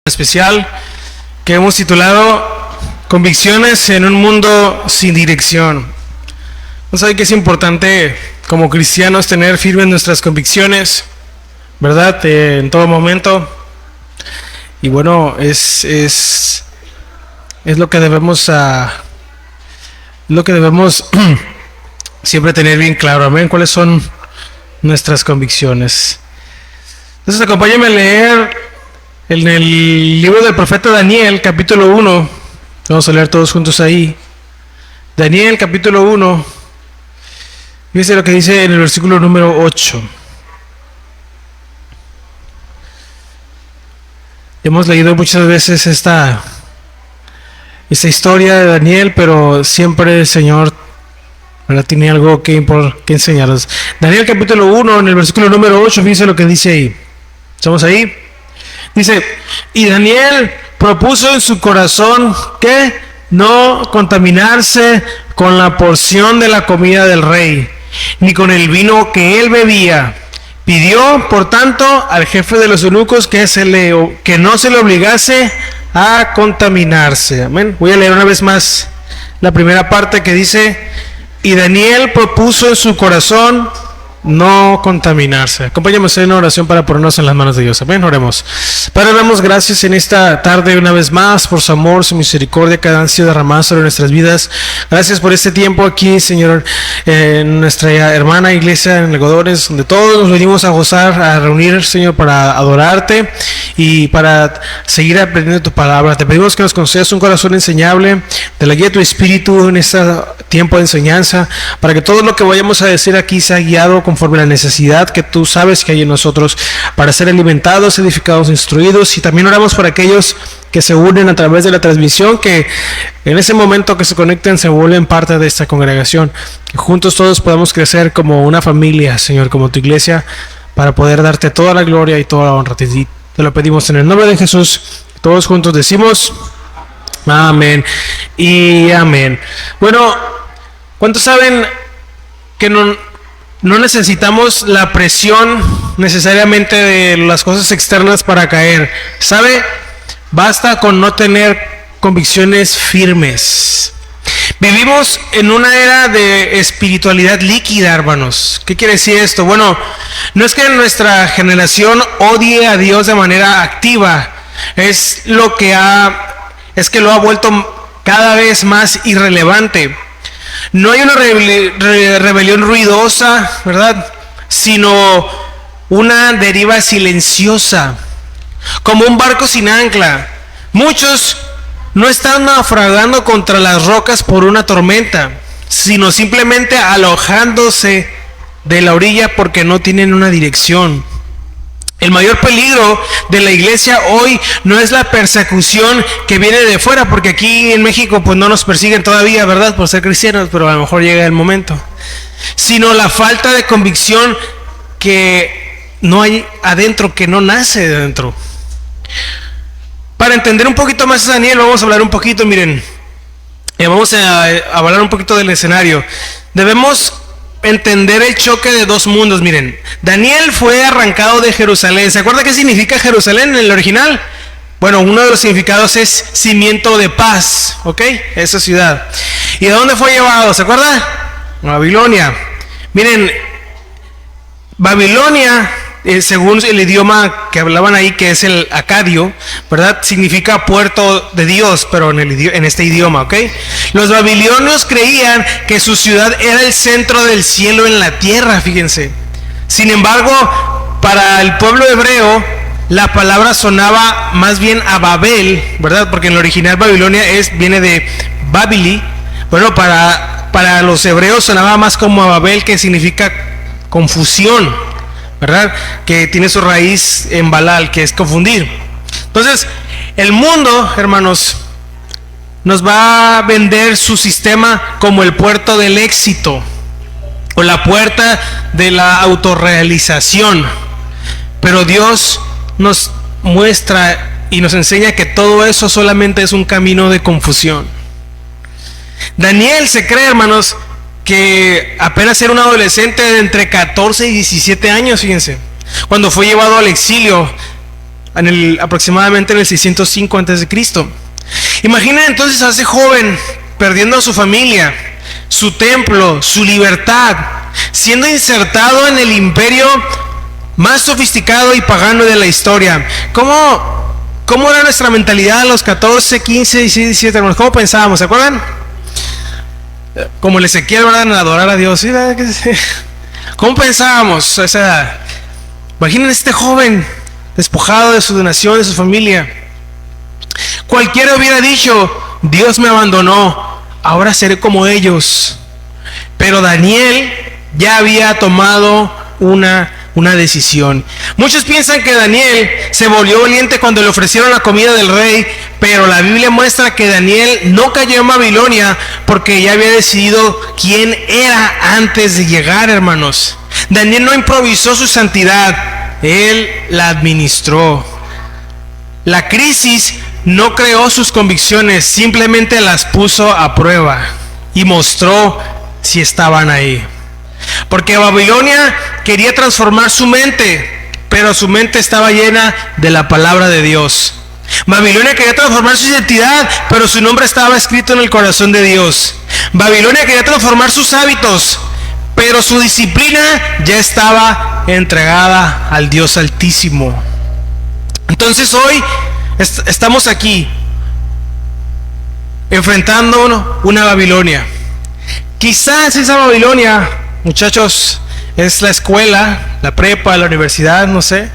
Especial que hemos titulado Convicciones en un mundo sin dirección. ¿No sabe que es importante como cristianos tener firmes nuestras convicciones, verdad? En todo momento. Y bueno, es lo que debemos siempre tener bien claro. Amén. ¿Cuáles son nuestras convicciones? Entonces acompáñame a leer en el libro del profeta Daniel, capítulo 1, vamos a leer todos juntos ahí. Daniel, capítulo 1, fíjese lo que dice en el versículo número 8. Hemos leído muchas veces esta historia de Daniel, pero siempre el Señor tiene algo que enseñarnos. Daniel, capítulo 1, en el versículo número 8, fíjese lo que dice ahí. ¿Estamos ahí? Dice, y Daniel propuso en su corazón que no contaminarse con la porción de la comida del rey, ni con el vino que él bebía. Pidió, por tanto, al jefe de los eunucos que no se le obligase a contaminarse. Amén. Voy a leer una vez más la primera parte que dice, y Daniel propuso en su corazón no contaminarse. Acompáñanos en una oración para ponernos en las manos de Dios. Amén, oremos. Padre, damos gracias en esta tarde una vez más por su amor, su misericordia que han sido derramadas sobre nuestras vidas. Gracias por este tiempo aquí, Señor, en nuestra hermana iglesia en Algodones, donde todos nos venimos a gozar, a reunir, Señor, para adorarte y para seguir aprendiendo tu palabra. Te pedimos que nos concedas un corazón enseñable, de la guía de tu espíritu en este tiempo de enseñanza, para que todo lo que vayamos a decir aquí sea guiado conforme a la necesidad que tú sabes que hay en nosotros para ser alimentados, edificados, instruidos. Y también oramos por aquellos que se unen a través de la transmisión, que en ese momento que se conecten se vuelven parte de esta congregación, que juntos todos podamos crecer como una familia, Señor, como tu iglesia, para poder darte toda la gloria y toda la honra. Te lo pedimos en el nombre de Jesús. Todos juntos decimos amén y amén. Bueno, ¿cuántos saben que no necesitamos la presión necesariamente de las cosas externas para caer? ¿Sabe? Basta con no tener convicciones firmes. Vivimos en una era de espiritualidad líquida, hermanos. ¿Qué quiere decir esto? Bueno, no es que nuestra generación odie a Dios de manera activa, es que lo ha vuelto cada vez más irrelevante. No hay una rebelión ruidosa, ¿verdad? Sino una deriva silenciosa, como un barco sin ancla. Muchos no están naufragando contra las rocas por una tormenta, sino simplemente alojándose de la orilla porque no tienen una dirección. El mayor peligro de la iglesia hoy no es la persecución que viene de fuera, porque aquí en México pues no nos persiguen todavía, ¿verdad? Por ser cristianos, pero a lo mejor llega el momento. Sino la falta de convicción que no hay adentro, que no nace de adentro. Para entender un poquito más a Daniel, vamos a hablar un poquito, miren, vamos a hablar un poquito del escenario. Debemos entender el choque de dos mundos. Miren, Daniel fue arrancado de Jerusalén. ¿Se acuerda qué significa Jerusalén en el original? Bueno, uno de los significados es cimiento de paz, ¿ok? Esa ciudad. ¿Y de dónde fue llevado? ¿Se acuerda? Babilonia. Miren, Babilonia, según el idioma que hablaban ahí, que es el acadio, ¿verdad? Significa puerto de Dios, pero en este idioma, ¿ok? Los babilonios creían que su ciudad era el centro del cielo en la tierra, fíjense. Sin embargo, para el pueblo hebreo, la palabra sonaba más bien a Babel, ¿verdad? Porque en el original Babilonia viene de Babili. Bueno, para los hebreos sonaba más como a Babel, que significa confusión, ¿verdad? Que tiene su raíz en Balal, que es confundir. Entonces, el mundo, hermanos, nos va a vender su sistema como el puerto del éxito o la puerta de la autorrealización. Pero Dios nos muestra y nos enseña que todo eso solamente es un camino de confusión. Daniel se cree, hermanos, que apenas era un adolescente de entre 14 y 17 años, fíjense, cuando fue llevado al exilio aproximadamente en el 605 a.C. Imaginen entonces a ese joven perdiendo a su familia, su templo, su libertad, siendo insertado en el imperio más sofisticado y pagano de la historia. ¿Cómo era nuestra mentalidad a los 14, 15, 16, 17 hermanos? ¿Cómo pensábamos? ¿Se acuerdan? Como el Ezequiel, ¿verdad? En adorar a Dios. ¿Cómo pensábamos a esa edad? Imaginen este joven despojado de su nación, de su familia. Cualquiera hubiera dicho: Dios me abandonó, ahora seré como ellos. Pero Daniel ya había tomado una decisión. Muchos piensan que Daniel se volvió valiente cuando le ofrecieron la comida del rey, pero la Biblia muestra que Daniel no cayó en Babilonia porque ya había decidido quién era antes de llegar, hermanos. Daniel no improvisó su santidad, él la administró. La crisis no creó sus convicciones, simplemente las puso a prueba y mostró si estaban ahí. Porque Babilonia quería transformar su mente, pero su mente estaba llena de la palabra de Dios. Babilonia quería transformar su identidad, pero su nombre estaba escrito en el corazón de Dios. Babilonia quería transformar sus hábitos, pero su disciplina ya estaba entregada al Dios Altísimo. Entonces hoy estamos aquí enfrentando una Babilonia. Quizás esa Babilonia, muchachos, es la escuela, la prepa, la universidad, no sé.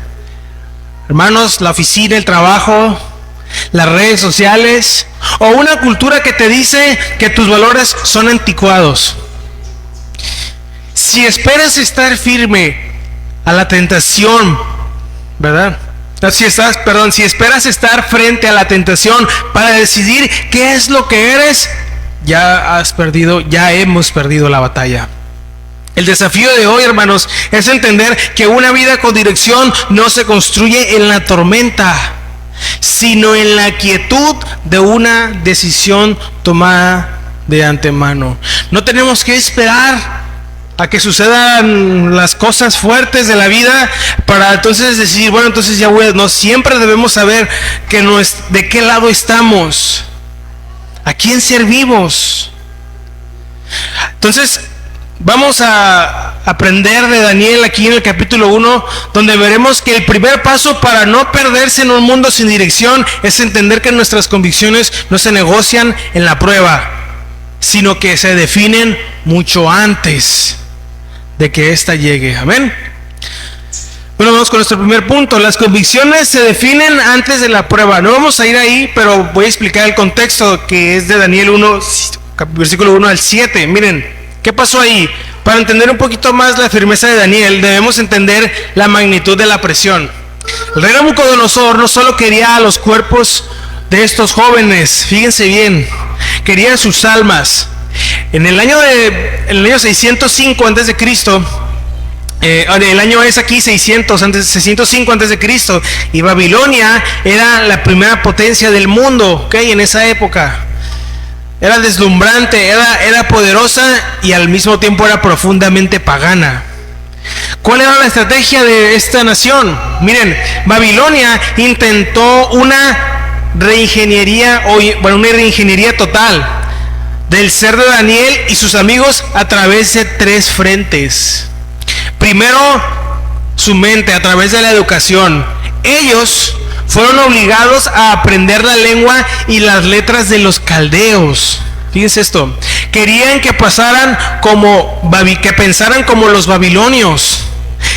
Hermanos, la oficina, el trabajo, las redes sociales, o una cultura que te dice que tus valores son anticuados. Si esperas estar firme a la tentación, ¿verdad? Si esperas estar frente a la tentación para decidir qué es lo que eres, ya hemos perdido la batalla. El desafío de hoy, hermanos, es entender que una vida con dirección no se construye en la tormenta, sino en la quietud de una decisión tomada de antemano. No tenemos que esperar a que sucedan las cosas fuertes de la vida para entonces decir, bueno, entonces ya voy. No, siempre debemos saber de qué lado estamos, a quién servimos. Entonces vamos a aprender de Daniel aquí en el capítulo 1, donde veremos que el primer paso para no perderse en un mundo sin dirección es entender que nuestras convicciones no se negocian en la prueba, sino que se definen mucho antes de que ésta llegue. Amén. Bueno, vamos con nuestro primer punto. Las convicciones se definen antes de la prueba. No vamos a ir ahí, pero voy a explicar el contexto, que es de Daniel 1, versículo 1 al 7. Miren, ¿qué pasó ahí? Para entender un poquito más la firmeza de Daniel, debemos entender la magnitud de la presión. El rey Nabucodonosor no solo quería los cuerpos de estos jóvenes, fíjense bien, quería sus almas. En el año 605 antes de Cristo, el año es aquí 605 antes de Cristo, y Babilonia era la primera potencia del mundo, ¿okay? En esa época era deslumbrante, era poderosa y al mismo tiempo era profundamente pagana. ¿Cuál era la estrategia de esta nación? Miren, Babilonia intentó una reingeniería total del ser de Daniel y sus amigos a través de 3 frentes. Primero, su mente, a través de la educación. Ellos fueron obligados a aprender la lengua y las letras de los caldeos. Fíjense esto. Querían que pensaran como los babilonios,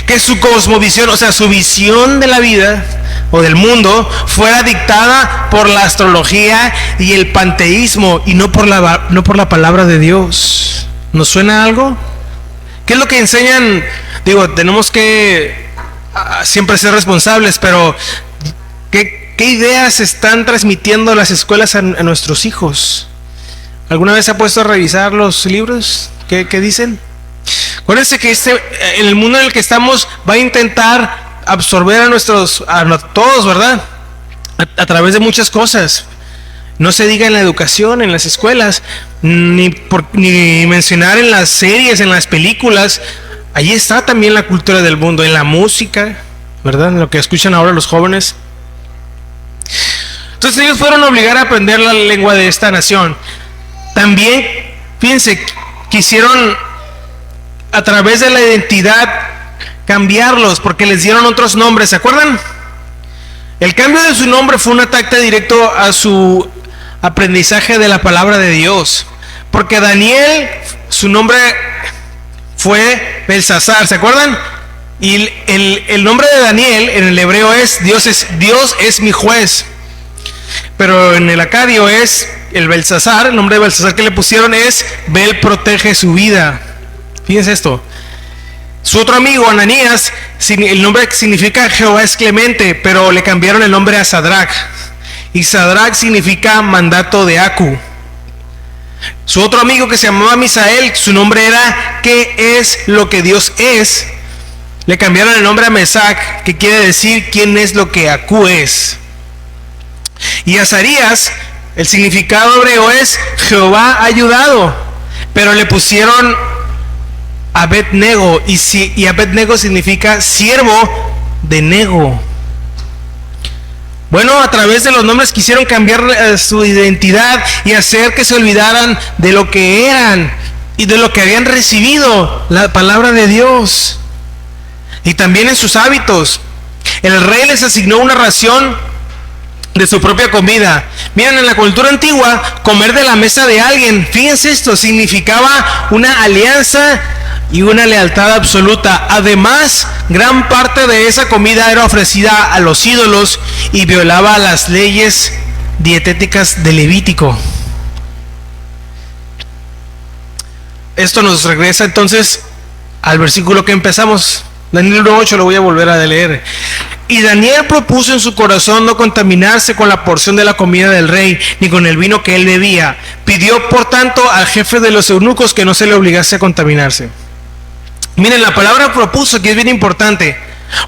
que su cosmovisión, o sea, su visión de la vida o del mundo, fuera dictada por la astrología y el panteísmo y no por la palabra de Dios. ¿Nos suena algo? ¿Qué es lo que enseñan? Tenemos que siempre ser responsables, pero ¿qué ideas están transmitiendo las escuelas a nuestros hijos? ¿Alguna vez se ha puesto a revisar los libros? ¿Qué dicen? Acuérdense que en el mundo en el que estamos va a intentar absorber a todos, ¿verdad? A través de muchas cosas. No se diga en la educación, en las escuelas, ni mencionar en las series, en las películas. Allí está también la cultura del mundo, en la música, ¿verdad? En lo que escuchan ahora los jóvenes. Entonces ellos fueron a obligar a aprender la lengua de esta nación. También, fíjense, quisieron a través de la identidad cambiarlos porque les dieron otros nombres, ¿se acuerdan? El cambio de su nombre fue un ataque directo a su aprendizaje de la palabra de Dios. Porque Daniel, su nombre fue Belsasar, ¿se acuerdan? Y el nombre de Daniel en el hebreo es Dios es mi juez. Pero en el acadio es el Belsasar, el nombre de Belsasar que le pusieron es Bel protege su vida. Fíjense esto. Su otro amigo, Ananías, el nombre significa Jehová es clemente, pero le cambiaron el nombre a Sadrach. Y Sadrach significa mandato de Acu. Su otro amigo que se llamaba Misael, su nombre era ¿qué es lo que Dios es? Le cambiaron el nombre a Mesac, que quiere decir quién es lo que Acu es. Y Azarías, el significado hebreo es Jehová ha ayudado, pero le pusieron Abed-Nego, y Abed-Nego significa siervo de Nego. Bueno, a través de los nombres quisieron cambiar su identidad y hacer que se olvidaran de lo que eran y de lo que habían recibido, la palabra de Dios. Y también en sus hábitos. El rey les asignó una ración de su propia comida. Miren, en la cultura antigua, comer de la mesa de alguien, fíjense esto, significaba una alianza y una lealtad absoluta. Además, gran parte de esa comida era ofrecida a los ídolos y violaba las leyes dietéticas de Levítico. Esto nos regresa entonces al versículo que empezamos. Daniel 1:8 lo voy a volver a leer. Y Daniel propuso en su corazón no contaminarse con la porción de la comida del rey, ni con el vino que él bebía. Pidió, por tanto, al jefe de los eunucos que no se le obligase a contaminarse. Miren, la palabra propuso aquí es bien importante,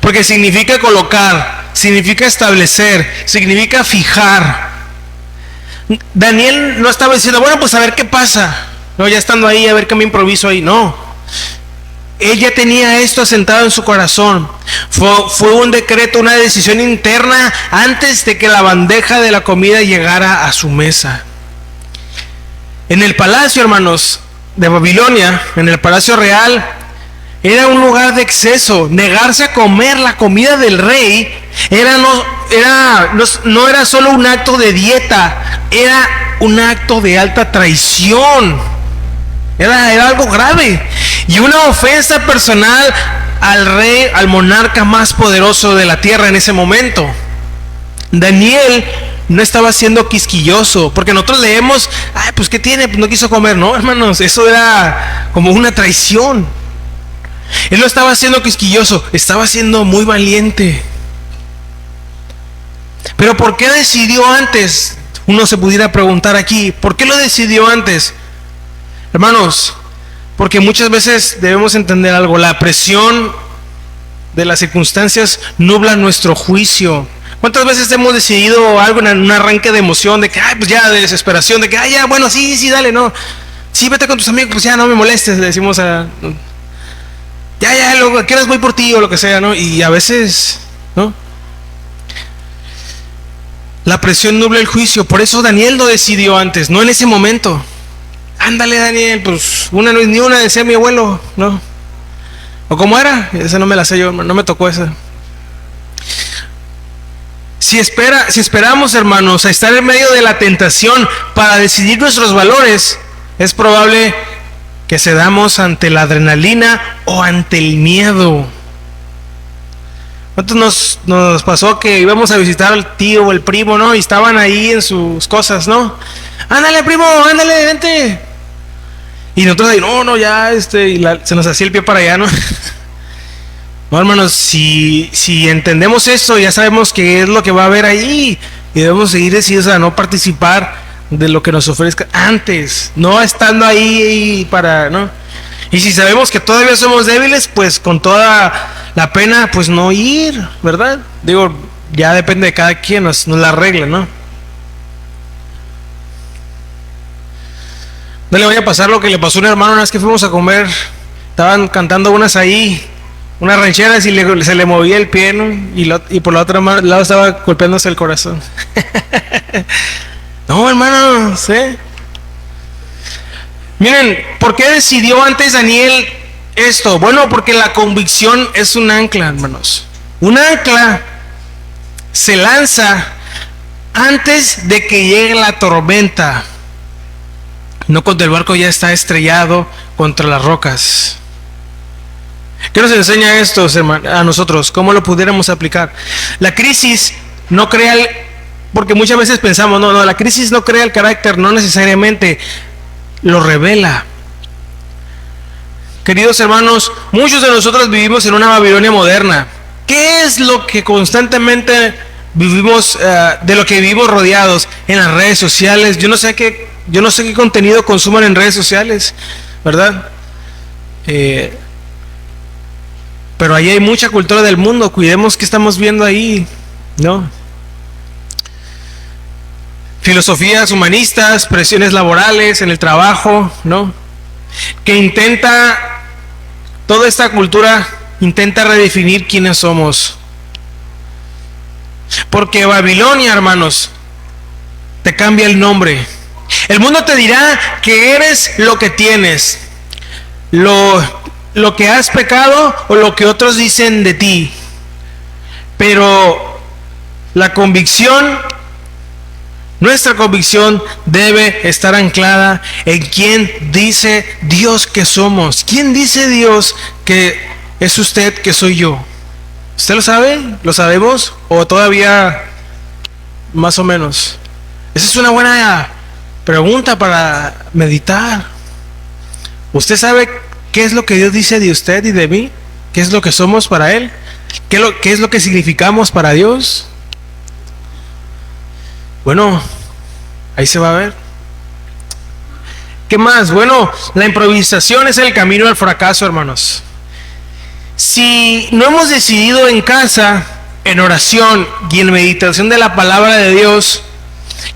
porque significa colocar, significa establecer, significa fijar. Daniel no estaba diciendo, bueno, pues a ver qué pasa, no, ya estando ahí, a ver qué me improviso ahí, no. Ella tenía esto asentado en su corazón. Fue un decreto, una decisión interna antes de que la bandeja de la comida llegara a su mesa. En el palacio, hermanos, de Babilonia, en el palacio real, era un lugar de exceso. Negarse a comer la comida del rey no era solo un acto de dieta, era un acto de alta traición. Era algo grave y una ofensa personal al rey, al monarca más poderoso de la tierra en ese momento. Daniel no estaba siendo quisquilloso, porque nosotros leemos, ay, pues qué tiene, pues no quiso comer. No, hermanos, eso era como una traición. Él no estaba siendo quisquilloso, estaba siendo muy valiente. Pero ¿por qué decidió antes? Uno se pudiera preguntar aquí, ¿por qué lo decidió antes? Hermanos, porque muchas veces debemos entender algo, la presión de las circunstancias nubla nuestro juicio. ¿Cuántas veces hemos decidido algo en un arranque de emoción, de que, ay, pues ya, de desesperación, de que, ay, ya, bueno, sí, dale, no, sí, vete con tus amigos, pues ya, no me molestes, le decimos ya, lo que quieras voy por ti, o lo que sea, ¿no? Y a veces, ¿no? La presión nubla el juicio, por eso Daniel lo decidió antes, no en ese momento. Ándale, Daniel, pues ni una decía mi abuelo, ¿no? ¿O cómo era? Esa no me la sé yo, no me tocó esa. Si esperamos, hermanos, a estar en medio de la tentación para decidir nuestros valores, es probable que cedamos ante la adrenalina o ante el miedo. ¿Cuántos nos pasó que íbamos a visitar al tío o el primo, ¿no? Y estaban ahí en sus cosas, ¿no? Ándale, primo, ándale, vente. Y nosotros ahí, no, ya, se nos hacía el pie para allá, ¿no? No, hermanos, si entendemos esto, ya sabemos qué es lo que va a haber ahí. Y debemos seguir decididos a no participar de lo que nos ofrezca antes, no estando ahí para, ¿no? Y si sabemos que todavía somos débiles, pues con toda la pena, pues no ir, ¿verdad? Digo, ya depende de cada quien, nos la regla, ¿no? No le voy a pasar lo que le pasó a un hermano una vez que fuimos a comer. Estaban cantando unas rancheras y se le movía el pie, ¿no? Y por la otra lado estaba golpeándose el corazón. No, hermanos, ¿eh? Miren, ¿por qué decidió antes Daniel esto? Bueno, porque la convicción es un ancla, hermanos. Un ancla se lanza antes de que llegue la tormenta, no cuando el barco ya está estrellado contra las rocas. ¿Qué nos enseña esto, hermanos, a nosotros? ¿Cómo lo pudiéramos aplicar? La crisis no crea porque muchas veces pensamos, no, la crisis no crea el carácter, no necesariamente lo revela. Queridos hermanos, muchos de nosotros vivimos en una Babilonia moderna. ¿Qué es lo que constantemente vivimos, de lo que vivimos rodeados? En las redes sociales. Yo no sé qué contenido consuman en redes sociales, ¿verdad? Pero ahí hay mucha cultura del mundo. Cuidemos qué estamos viendo ahí, ¿no? Filosofías humanistas, presiones laborales en el trabajo, ¿no? Que toda esta cultura intenta redefinir quiénes somos. Porque Babilonia, hermanos, te cambia el nombre. El mundo te dirá que eres lo que tienes, lo que has pecado o lo que otros dicen de ti. Pero la convicción, nuestra convicción debe estar anclada en quién dice Dios que somos. ¿Quién dice Dios que es usted, que soy yo? ¿Usted lo sabe? ¿Lo sabemos? ¿O todavía más o menos? Esa es una buena pregunta para meditar. ¿Usted sabe qué es lo que Dios dice de usted y de mí? ¿Qué es lo que somos para Él? ¿Qué es lo que significamos para Dios? Bueno, ahí se va a ver. ¿Qué más? Bueno, la improvisación es el camino al fracaso, hermanos. Si no hemos decidido en casa, en oración y en meditación de la palabra de Dios,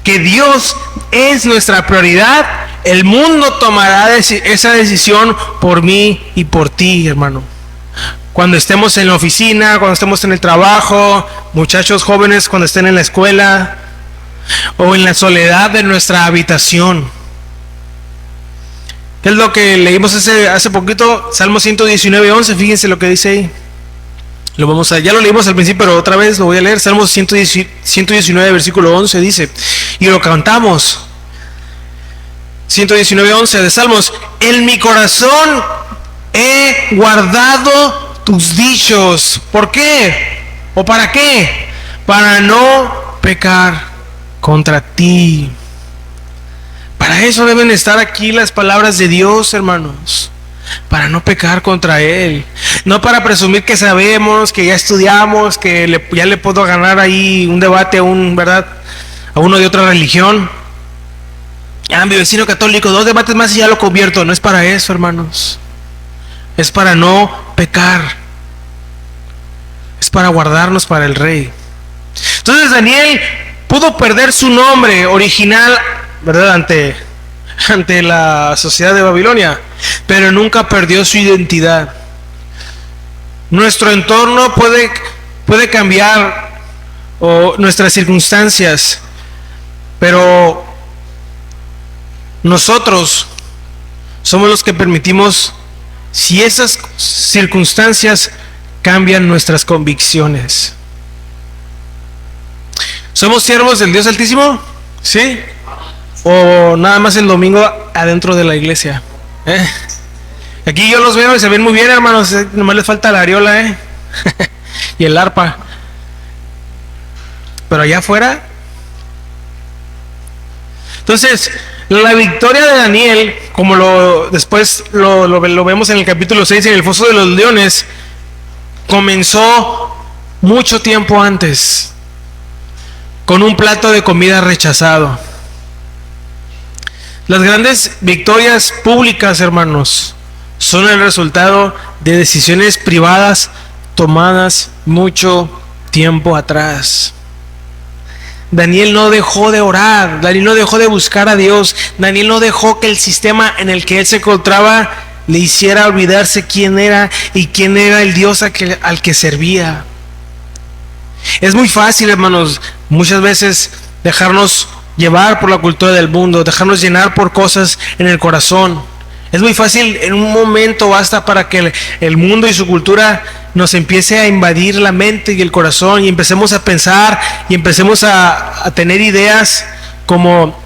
que Dios es nuestra prioridad, el mundo tomará esa decisión por mí y por ti, hermano. Cuando estemos en la oficina, cuando estemos en el trabajo, muchachos jóvenes cuando estén en la escuela, o en la soledad de nuestra habitación. ¿Qué es lo que leímos hace poquito? Salmo 119:11, fíjense lo que dice ahí. Ya lo leímos al principio, pero otra vez lo voy a leer. Salmo 119, versículo 11 dice, y lo cantamos. 119:11 de Salmos: en mi corazón he guardado tus dichos. ¿Por qué? ¿O para qué? Para no pecar contra ti. Para eso deben estar aquí las palabras de Dios, hermanos, para no pecar contra Él, no para presumir que sabemos, que ya estudiamos, que ya le puedo ganar ahí un debate ¿verdad? A uno de otra religión. Mi vecino católico, 2 debates más y ya lo convierto. No es para eso, hermanos, es para no pecar, es para guardarnos para el Rey. Entonces Daniel pudo perder su nombre original, ¿verdad? Ante la sociedad de Babilonia, pero nunca perdió su identidad. Nuestro entorno puede cambiar, o nuestras circunstancias, pero nosotros somos los que permitimos si esas circunstancias cambian nuestras convicciones. ¿Somos siervos del Dios Altísimo? ¿Sí? ¿O nada más el domingo adentro de la iglesia? Aquí yo los veo y se ven muy bien, hermanos. Nomás les falta la areola, y el arpa. Pero allá afuera. Entonces, la victoria de Daniel, como después lo vemos en el capítulo 6, en el foso de los leones, comenzó mucho tiempo antes, con un plato de comida rechazado. Las grandes victorias públicas, hermanos, son el resultado de decisiones privadas tomadas mucho tiempo atrás. Daniel no dejó de orar, Daniel no dejó de buscar a Dios, Daniel no dejó que el sistema en el que él se encontraba le hiciera olvidarse quién era y quién era el Dios al que servía. Es muy fácil, hermanos, muchas veces dejarnos llevar por la cultura del mundo, dejarnos llenar por cosas en el corazón. Es muy fácil, en un momento basta para que el mundo y su cultura nos empiece a invadir la mente y el corazón y empecemos a pensar y empecemos a tener ideas como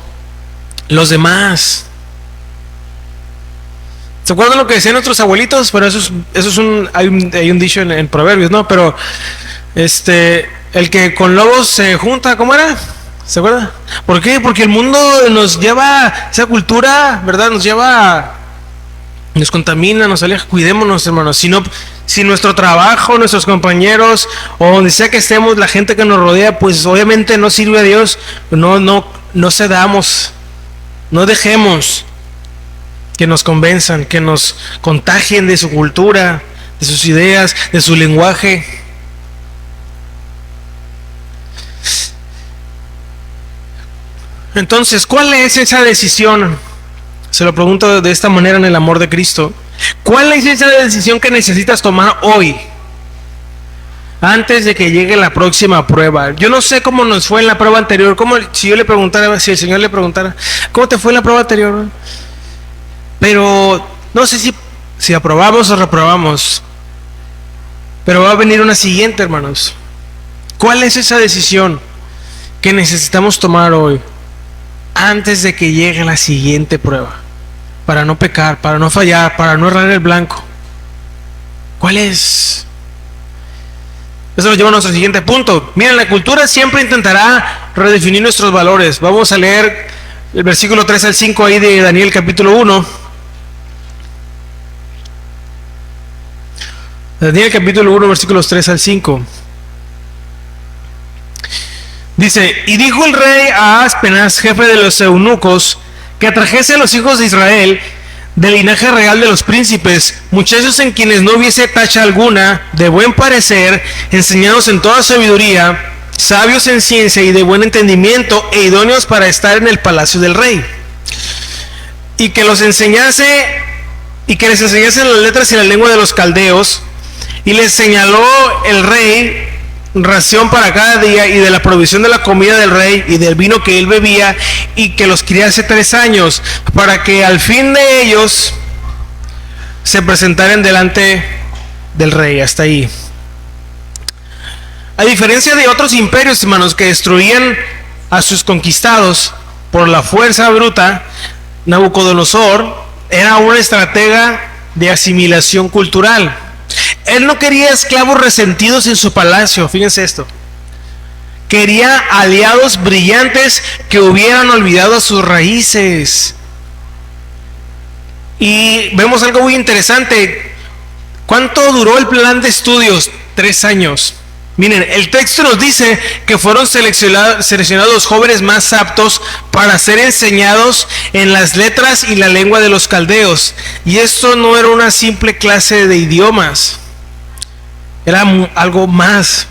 los demás. ¿Se acuerdan lo que decían nuestros abuelitos? Bueno, hay un dicho en Proverbios, ¿no? Pero el que con lobos se junta, ¿cómo era? ¿Se acuerdan? ¿Por qué? Porque el mundo nos lleva, esa cultura, ¿verdad? Nos contamina, nos aleja. Cuidémonos, hermanos. Si nuestro trabajo, nuestros compañeros, o donde sea que estemos, la gente que nos rodea, pues obviamente no sirve a Dios, no cedamos, no dejemos que nos convenzan, que nos contagien de su cultura, de sus ideas, de su lenguaje. Entonces, ¿cuál es esa decisión? Se lo pregunto de esta manera en el amor de Cristo. ¿Cuál es esa decisión que necesitas tomar hoy? Antes de que llegue la próxima prueba. Yo no sé cómo nos fue en la prueba anterior. Si el Señor le preguntara, ¿cómo te fue en la prueba anterior? Pero no sé si aprobamos o reprobamos. Pero va a venir una siguiente, hermanos. ¿Cuál es esa decisión que necesitamos tomar hoy? Antes de que llegue la siguiente prueba, para no pecar, para no fallar, para no errar el blanco. ¿Cuál es? Eso nos lleva a nuestro siguiente punto. Miren, la cultura siempre intentará redefinir nuestros valores. Vamos a leer el versículo 3 al 5 ahí de Daniel capítulo 1. Daniel capítulo 1 versículos 3 al 5. Dice: y dijo el rey a Aspenaz, jefe de los eunucos, que atrajese a los hijos de Israel del linaje real de los príncipes, muchachos en quienes no hubiese tacha alguna, de buen parecer, enseñados en toda sabiduría, sabios en ciencia y de buen entendimiento, e idóneos para estar en el palacio del rey. Y que les enseñasen las letras y la lengua de los caldeos, y les señaló el rey ración para cada día, y de la provisión de la comida del rey y del vino que él bebía, y que los criase 3 años, para que al fin de ellos se presentaran delante del rey. Hasta ahí. A diferencia de otros imperios, hermanos, que destruían a sus conquistados por la fuerza bruta, Nabucodonosor era un estratega de asimilación cultural. Él no quería esclavos resentidos en su palacio, fíjense esto. Quería aliados brillantes que hubieran olvidado sus raíces. Y vemos algo muy interesante. ¿Cuánto duró el plan de estudios? 3 años. Miren, el texto nos dice que fueron seleccionados los jóvenes más aptos para ser enseñados en las letras y la lengua de los caldeos. Y esto no era una simple clase de idiomas. Era algo más.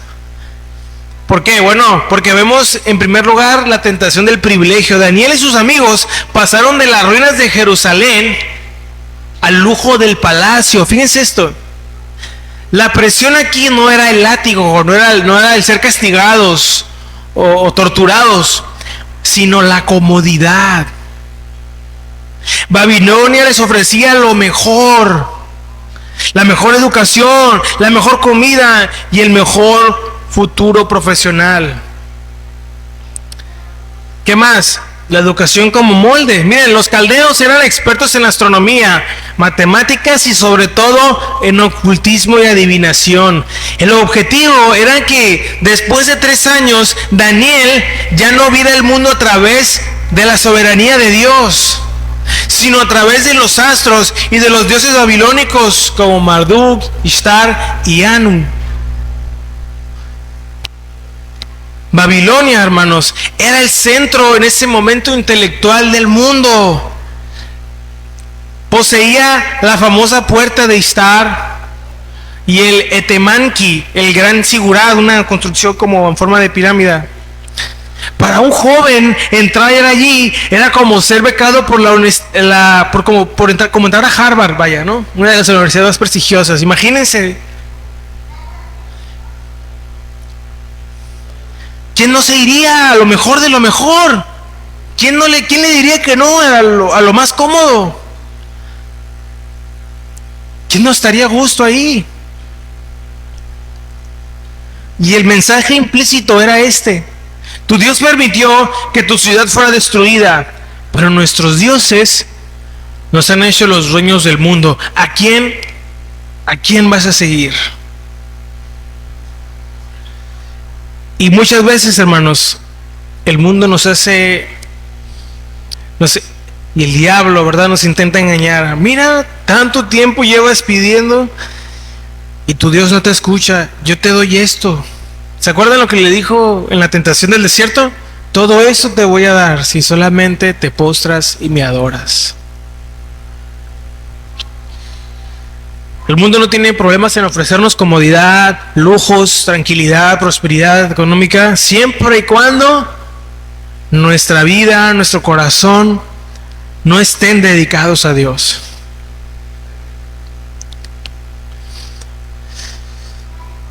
¿Por qué? Bueno, porque vemos en primer lugar la tentación del privilegio. Daniel y sus amigos pasaron de las ruinas de Jerusalén al lujo del palacio. Fíjense esto. La presión aquí no era el látigo, no era el ser castigados o torturados, sino la comodidad. Babilonia les ofrecía lo mejor. La mejor educación, la mejor comida y el mejor futuro profesional. ¿Qué más? La educación como molde. Miren, los caldeos eran expertos en astronomía, matemáticas y sobre todo en ocultismo y adivinación. El objetivo era que después de 3 años Daniel ya no viera el mundo a través de la soberanía de Dios, sino a través de los astros y de los dioses babilónicos como Marduk, Ishtar y Anu. Babilonia, hermanos, era el centro en ese momento intelectual del mundo. Poseía la famosa puerta de Ishtar y el Etemanki, el gran Sigurad, una construcción como en forma de pirámide. Para un joven entrar allí era como ser becado por como entrar a Harvard, vaya, ¿no? Una de las universidades más prestigiosas. Imagínense. ¿Quién no se iría a lo mejor de lo mejor? ¿Quién le diría que no a lo más cómodo? ¿Quién no estaría a gusto ahí? Y el mensaje implícito era este: tu Dios permitió que tu ciudad fuera destruida, pero nuestros dioses nos han hecho los dueños del mundo. ¿A quién vas a seguir? Y muchas veces, hermanos, el mundo nos hace, y el diablo, ¿verdad?, nos intenta engañar. Mira, tanto tiempo llevas pidiendo y tu Dios no te escucha. Yo te doy esto. ¿Se acuerdan lo que le dijo en la tentación del desierto? Todo eso te voy a dar si solamente te postras y me adoras. El mundo no tiene problemas en ofrecernos comodidad, lujos, tranquilidad, prosperidad económica, siempre y cuando nuestra vida, nuestro corazón no estén dedicados a Dios.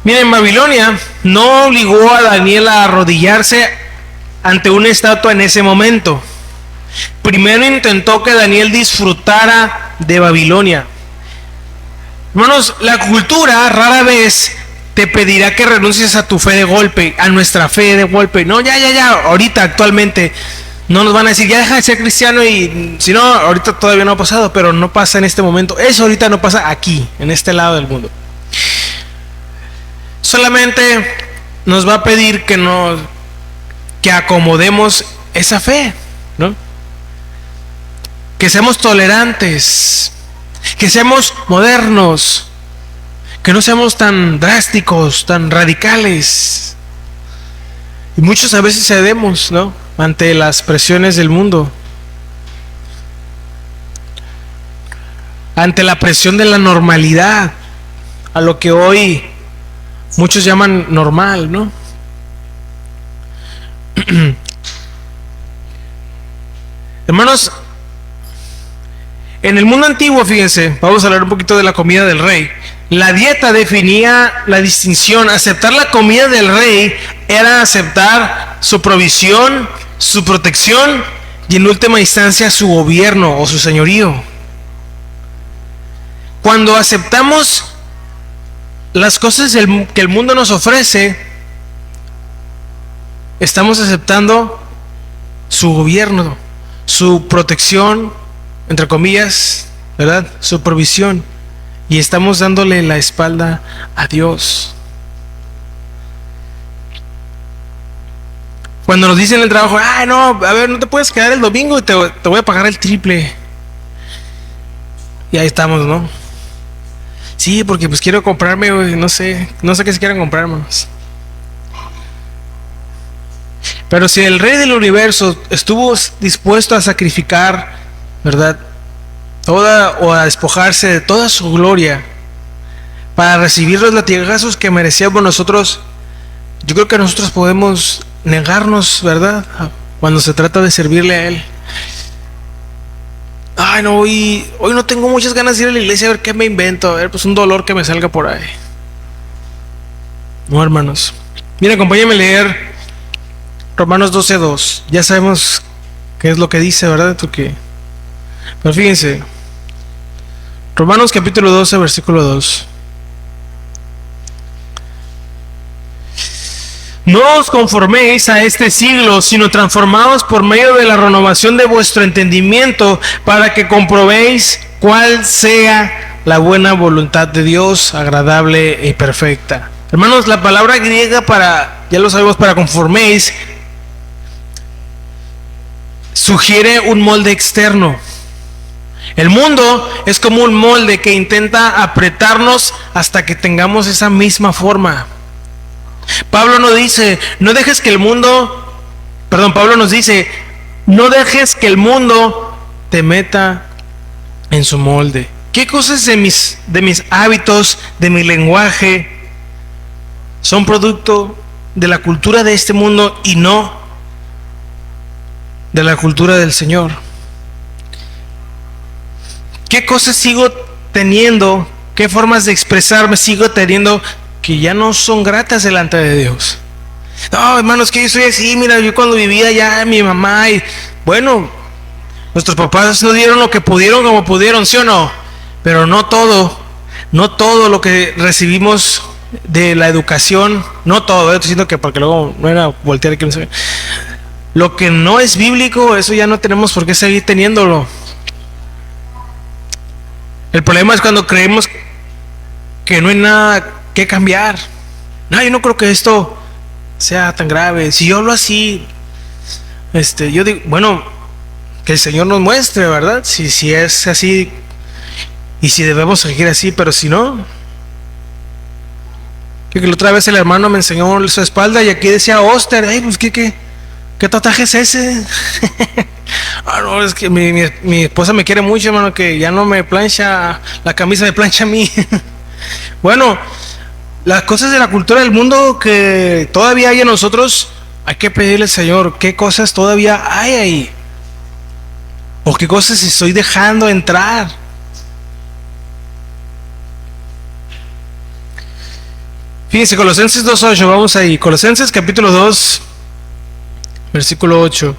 Miren, Babilonia no obligó a Daniel a arrodillarse ante una estatua en ese momento. Primero intentó que Daniel disfrutara de Babilonia. Hermanos, la cultura rara vez te pedirá que renuncies a tu fe de golpe, a nuestra fe de golpe. No, ya, ahorita actualmente no nos van a decir, ya deja de ser cristiano, y si no, ahorita todavía no ha pasado, pero no pasa en este momento. Eso ahorita no pasa aquí, en este lado del mundo. Solamente nos va a pedir que acomodemos esa fe, ¿no? Que seamos tolerantes, que seamos modernos, que no seamos tan drásticos, tan radicales. Y muchos a veces cedemos, ¿no?, ante las presiones del mundo, ante la presión de la normalidad, a lo que hoy muchos llaman normal, ¿no? Hermanos, en el mundo antiguo, fíjense, vamos a hablar un poquito de la comida del rey. La dieta definía la distinción. Aceptar la comida del rey era aceptar su provisión, su protección y en última instancia su gobierno o su señorío. Cuando aceptamos las cosas que el mundo nos ofrece, estamos aceptando su gobierno, su protección, entre comillas, ¿verdad?, su provisión, y estamos dándole la espalda a Dios. Cuando nos dicen en el trabajo, no, a ver, no te puedes quedar el domingo y te voy a pagar el triple. Y ahí estamos, ¿no? Sí, porque pues quiero comprarme, no sé qué se quieran comprar, hermanos. Pero si el Rey del Universo estuvo dispuesto a sacrificar, ¿verdad?, o a despojarse de toda su gloria para recibir los latigazos que merecíamos nosotros, yo creo que nosotros podemos negarnos, ¿verdad?, cuando se trata de servirle a Él. No, hoy no tengo muchas ganas de ir a la iglesia, a ver qué me invento, a ver, pues un dolor que me salga por ahí. No, hermanos. Mira, acompáñame a leer Romanos 12:2. Ya sabemos qué es lo que dice, ¿verdad? Pero fíjense, Romanos capítulo 12, versículo 2. No os conforméis a este siglo, sino transformaos por medio de la renovación de vuestro entendimiento, para que comprobéis cuál sea la buena voluntad de Dios, agradable y perfecta. Hermanos, la palabra griega ya lo sabemos, para conforméis, sugiere un molde externo. El mundo es como un molde que intenta apretarnos hasta que tengamos esa misma forma. Pablo nos dice, no dejes que el mundo te meta en su molde. ¿Qué cosas de mis hábitos, de mi lenguaje, son producto de la cultura de este mundo y no de la cultura del Señor? ¿Qué cosas sigo teniendo? ¿Qué formas de expresarme sigo teniendo que ya no son gratas delante de Dios? No, hermanos, que yo soy así, mira, yo cuando vivía allá, mi mamá, y bueno, nuestros papás nos dieron lo que pudieron como pudieron, ¿sí o no? Pero no todo lo que recibimos de la educación, no todo, estoy diciendo que porque luego no era voltear aquí, no sé. Lo que no es bíblico, eso ya no tenemos por qué seguir teniéndolo. El problema es cuando creemos que no hay nada que cambiar. No, yo no creo que esto sea tan grave. Si yo hablo así, yo digo, bueno, que el Señor nos muestre, ¿verdad? Si es así y si debemos seguir así, pero si no. Que la otra vez el hermano me enseñó su espalda y aquí decía Oster. Ay, pues ¿qué tatuaje es ese? Ah, no, es que mi esposa me quiere mucho, hermano, que ya no me plancha la camisa, me plancha a mí. Bueno, las cosas de la cultura del mundo que todavía hay en nosotros, hay que pedirle al Señor qué cosas todavía hay ahí, o qué cosas estoy dejando entrar. Fíjense, Colosenses 2:8, vamos ahí. Colosenses capítulo 2, versículo 8.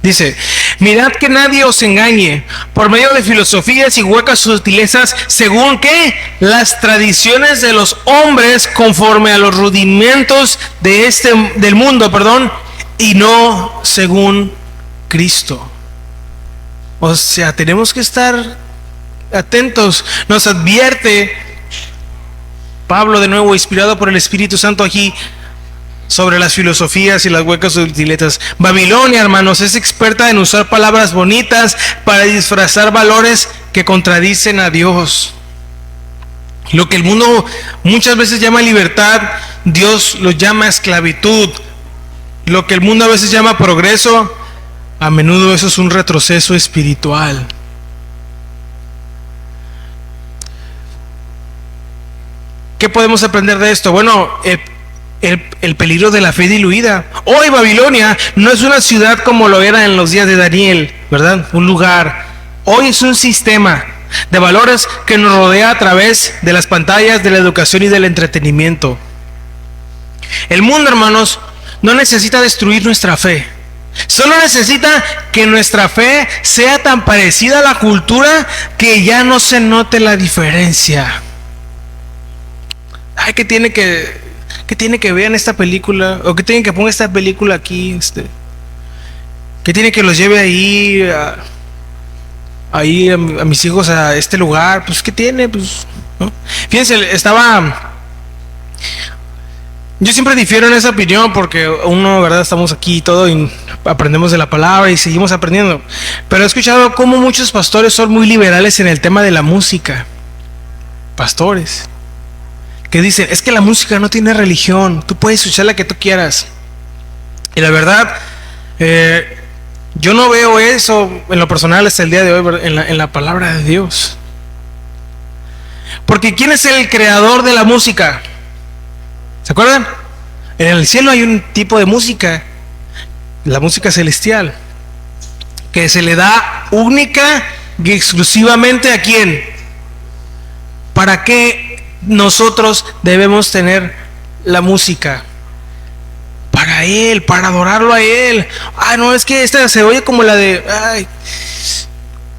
Dice: mirad que nadie os engañe por medio de filosofías y huecas sutilezas, según que las tradiciones de los hombres, conforme a los rudimentos del mundo, y no según Cristo. O sea, tenemos que estar atentos. Nos advierte Pablo, de nuevo inspirado por el Espíritu Santo aquí, sobre las filosofías y las huecas sutilezas. Babilonia, hermanos, es experta en usar palabras bonitas para disfrazar valores que contradicen a Dios. Lo que el mundo muchas veces llama libertad, Dios lo llama esclavitud. Lo que el mundo a veces llama progreso, a menudo eso es un retroceso espiritual. ¿Qué podemos aprender de esto? Bueno, el peligro de la fe diluida. Hoy Babilonia no es una ciudad como lo era en los días de Daniel, ¿verdad? Un lugar. Hoy es un sistema de valores que nos rodea a través de las pantallas, de la educación y del entretenimiento. El mundo, hermanos, no necesita destruir nuestra fe. Solo necesita que nuestra fe sea tan parecida a la cultura que ya no se note la diferencia. Ay, ¿qué tiene que vean esta película? ¿O qué tienen que ponga esta película aquí? ¿Qué tiene que los lleve ahí a mis hijos a este lugar? Pues ¿qué tiene? Pues, ¿no? Fíjense, yo siempre difiero en esa opinión porque uno, ¿verdad? Estamos aquí y todo y aprendemos de la palabra y seguimos aprendiendo. Pero he escuchado cómo muchos pastores son muy liberales en el tema de la música. Pastores que dicen, es que la música no tiene religión, tú puedes escuchar la que tú quieras. Y la verdad, yo no veo eso en lo personal hasta el día de hoy en la palabra de Dios. Porque ¿quién es el creador de la música? ¿Se acuerdan? En el cielo hay un tipo de música, la música celestial, que se le da única y exclusivamente ¿a quién? ¿Para qué nosotros debemos tener la música? Para Él, para adorarlo a Él. Ah, no, es que esta se oye como la de... Ay.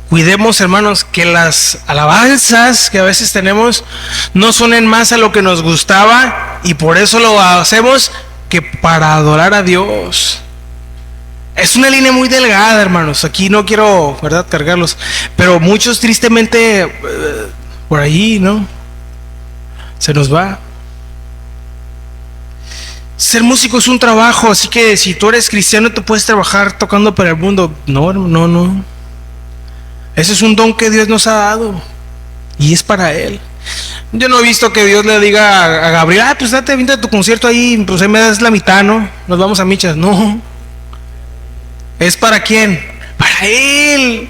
Cuidemos, hermanos, que las alabanzas que a veces tenemos no suenen más a lo que nos gustaba y por eso lo hacemos que para adorar a Dios. Es una línea muy delgada, hermanos. Aquí no quiero, ¿verdad?, cargarlos, pero muchos tristemente por ahí, ¿no?, se nos va. Ser músico es un trabajo, así que si tú eres cristiano tú puedes trabajar tocando para el mundo. No. Ese es un don que Dios nos ha dado y es para Él. Yo no he visto que Dios le diga a Gabriel, pues date, vente a tu concierto ahí, pues ahí me das la mitad, ¿no? Nos vamos a michas. No. ¿Es para quién? Para Él.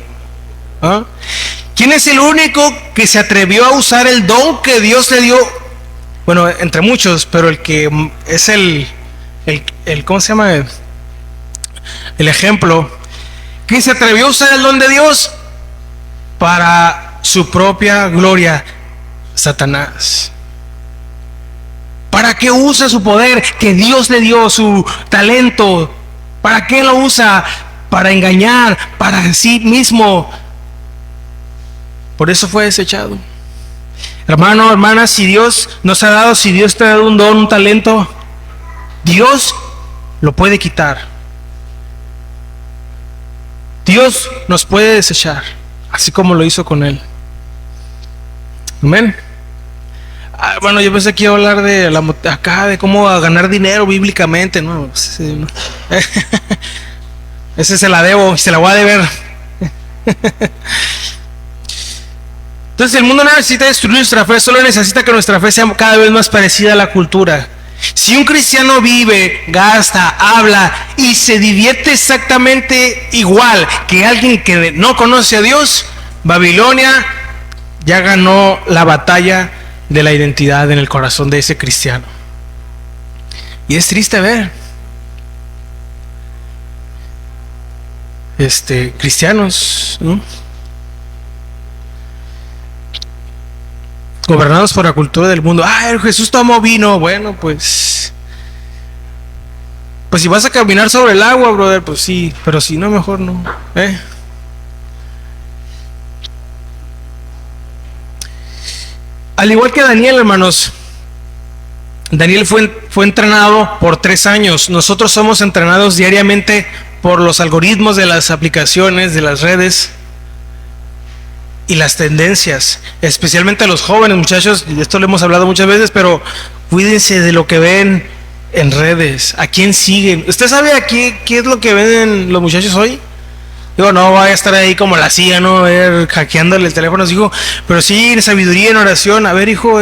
¿Ah? ¿Quién es el único que se atrevió a usar el don que Dios le dio? Bueno, entre muchos, pero el que es el ¿cómo se llama? El ejemplo. ¿Quién se atrevió a usar el don de Dios para su propia gloria, Satanás. ¿Para qué usa su poder que Dios le dio, su talento? ¿Para qué lo usa? Para engañar, para sí mismo. Por eso fue desechado. Hermano, hermana, si Dios nos ha dado, si Dios te ha dado un don, un talento, Dios lo puede quitar. Dios nos puede desechar, así como lo hizo con él. Amén. Bueno, yo pensé que iba a hablar de cómo ganar dinero bíblicamente, ¿no? Sí, ¿no? Ese se la debo, se la voy a deber. Entonces el mundo no necesita destruir nuestra fe, solo necesita que nuestra fe sea cada vez más parecida a la cultura. Si un cristiano vive, gasta, habla y se divierte exactamente igual que alguien que no conoce a Dios, Babilonia ya ganó la batalla de la identidad en el corazón de ese cristiano. Y es triste ver cristianos, ¿no?, gobernados por la cultura del mundo. Jesús tomó vino. Bueno, pues si vas a caminar sobre el agua, brother, pues sí, pero si no, mejor no. Al igual que Daniel, hermanos, Daniel fue entrenado por 3 años. Nosotros somos entrenados diariamente por los algoritmos de las aplicaciones, de las redes y las tendencias, especialmente a los jóvenes, muchachos. De esto lo hemos hablado muchas veces, pero cuídense de lo que ven en redes, a quién siguen. ¿Usted sabe qué es lo que ven los muchachos hoy? Digo, no vaya a estar ahí como la CIA, ¿no? A ver, hackeándole el teléfono a su hijo, pero sí, en sabiduría, en oración. A ver, hijo,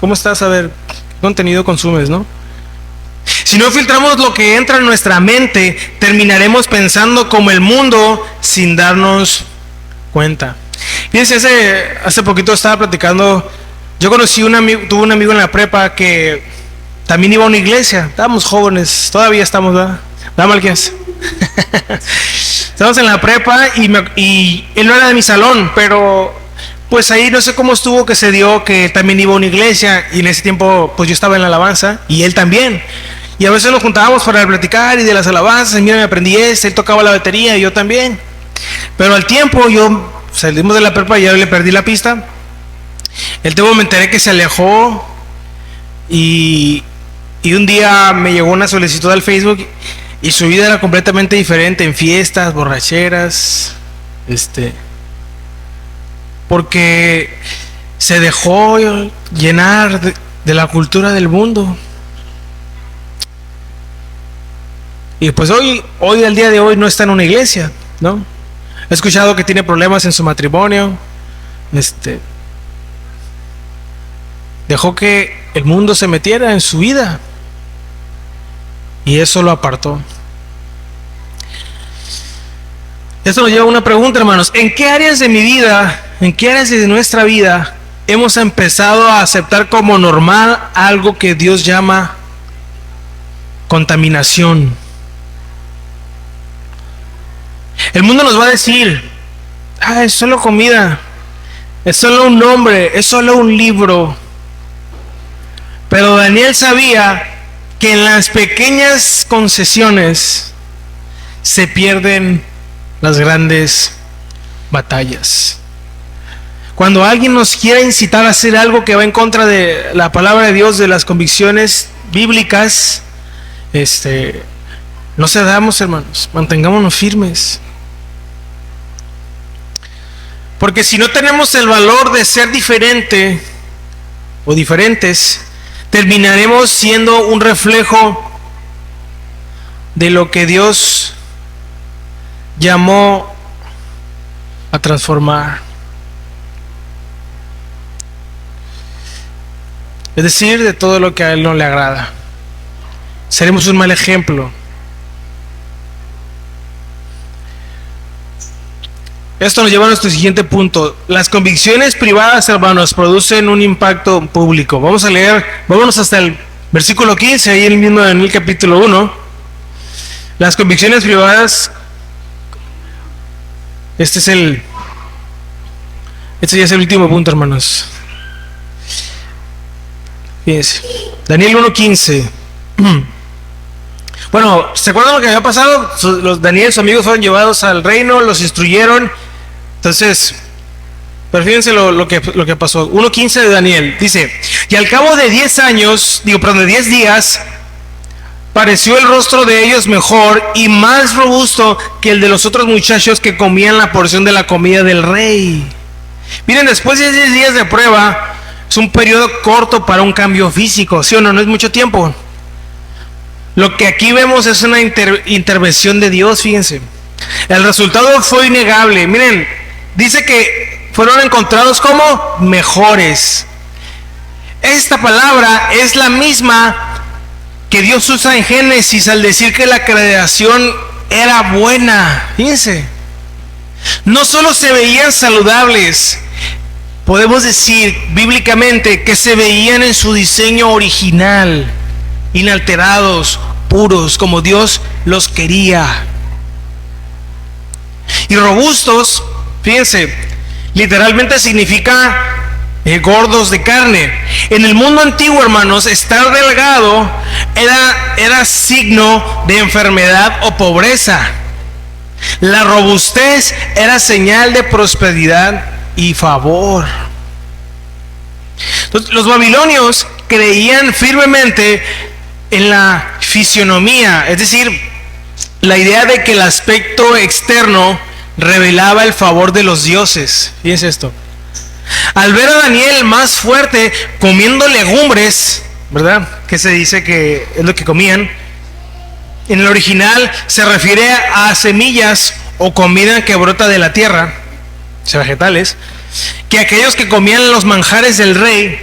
¿cómo estás? A ver, ¿qué contenido consumes, no? Si no filtramos lo que entra en nuestra mente, terminaremos pensando como el mundo sin darnos cuenta. Fíjense, hace poquito estaba platicando. Yo conocí tuve un amigo en la prepa que también iba a una iglesia. Estábamos jóvenes, todavía estamos, ¿verdad? Malquias. Estábamos en la prepa y él no era de mi salón, pero pues ahí no sé cómo estuvo que se dio que también iba a una iglesia, y en ese tiempo pues yo estaba en la alabanza y él también. Y a veces nos juntábamos para platicar y de las alabanzas. Mira, me aprendí él tocaba la batería y yo también. Pero al tiempo salimos de la prepa y ya le perdí la pista. El tiempo me enteré que se alejó y un día me llegó una solicitud al Facebook y su vida era completamente diferente, en fiestas, borracheras, porque se dejó llenar de la cultura del mundo. Y pues hoy al día de hoy no está en una iglesia, ¿no? He escuchado que tiene problemas en su matrimonio. Dejó que el mundo se metiera en su vida y eso lo apartó. Esto nos lleva a una pregunta, hermanos. ¿En qué áreas de mi vida, en qué áreas de nuestra vida hemos empezado a aceptar como normal algo que Dios llama contaminación? El mundo nos va a decir, es solo comida, es solo un nombre, es solo un libro. Pero Daniel sabía que en las pequeñas concesiones se pierden las grandes batallas. Cuando alguien nos quiera incitar a hacer algo que va en contra de la palabra de Dios, de las convicciones bíblicas, no cedamos, hermanos, mantengámonos firmes. Porque si no tenemos el valor de ser diferente o diferentes, terminaremos siendo un reflejo de lo que Dios llamó a transformar. Es decir, de todo lo que a Él no le agrada. Seremos un mal ejemplo. Esto nos lleva a nuestro siguiente punto. Las convicciones privadas, hermanos, producen un impacto público. Vamos a leer, vámonos hasta el versículo 15, ahí el mismo en el capítulo 1. Las convicciones privadas, este es Este ya es el último punto, hermanos. Fíjense. Daniel 1:15. Bueno, ¿se acuerdan lo que había pasado? Daniel y sus amigos fueron llevados al reino, los instruyeron. Entonces, pero fíjense lo que pasó. 1:15 de Daniel dice: y al cabo de 10 días, pareció el rostro de ellos mejor y más robusto que el de los otros muchachos que comían la porción de la comida del rey. Miren, después de 10 días de prueba, es un periodo corto para un cambio físico, ¿sí o no? No es mucho tiempo. Lo que aquí vemos es una intervención de Dios, fíjense. El resultado fue innegable. Miren, dice que fueron encontrados como mejores. Esta palabra es la misma que Dios usa en Génesis al decir que la creación era buena. Fíjense. No solo se veían saludables, podemos decir bíblicamente que se veían en su diseño original, inalterados, puros, como Dios los quería. Y robustos, fíjense, literalmente significa gordos de carne. En el mundo antiguo, hermanos, estar delgado era signo de enfermedad o pobreza. La robustez era señal de prosperidad y favor. Entonces, los babilonios creían firmemente en la fisionomía, es decir, la idea de que el aspecto externo revelaba el favor de los dioses. Fíjense esto. Al ver a Daniel más fuerte comiendo legumbres, ¿verdad? Que se dice que es lo que comían. En el original se refiere a semillas o comida que brota de la tierra, o sea, vegetales, que aquellos que comían los manjares del rey.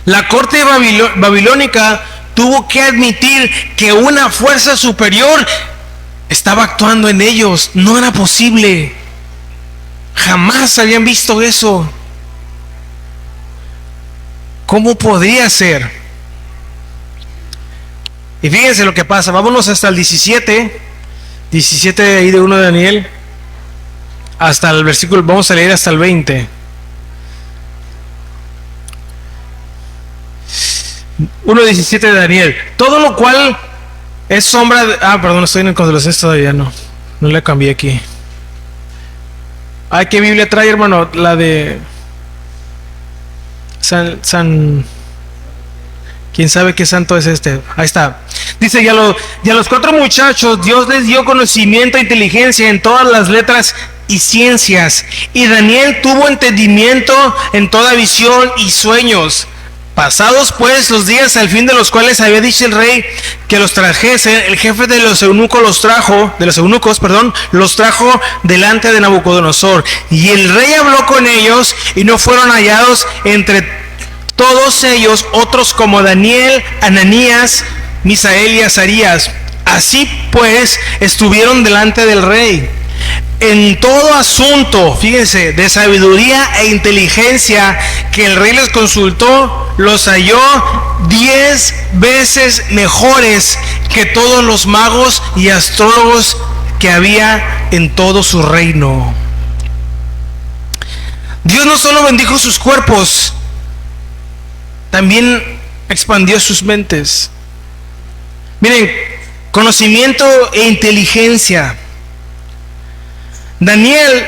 La corte babilónica tuvo que admitir que una fuerza superior estaba actuando en ellos. No era posible. Jamás habían visto eso. ¿Cómo podría ser? Y fíjense lo que pasa. Vámonos hasta el 17 de ahí de 1 de Daniel, hasta el versículo, vamos a leer hasta el 20. 1:17 de Daniel. Todo lo cual es sombra de... perdón, estoy en el Congreso todavía, no le cambié aquí. ¿Qué Biblia trae, hermano? La de San ¿quién sabe qué santo es este? Ahí está. Dice, y a los 4 muchachos Dios les dio conocimiento e inteligencia en todas las letras y ciencias. Y Daniel tuvo entendimiento en toda visión y sueños. Pasados pues los días al fin de los cuales había dicho el rey que los trajese, el jefe de los eunucos los trajo delante de Nabucodonosor. Y el rey habló con ellos y no fueron hallados entre todos ellos otros como Daniel, Ananías, Misael y Azarías. Así pues estuvieron delante del rey. En todo asunto, fíjense, de sabiduría e inteligencia que el rey les consultó, los halló 10 veces mejores que todos los magos y astrólogos que había en todo su reino. Dios no solo bendijo sus cuerpos, también expandió sus mentes. Miren, conocimiento e inteligencia. Daniel,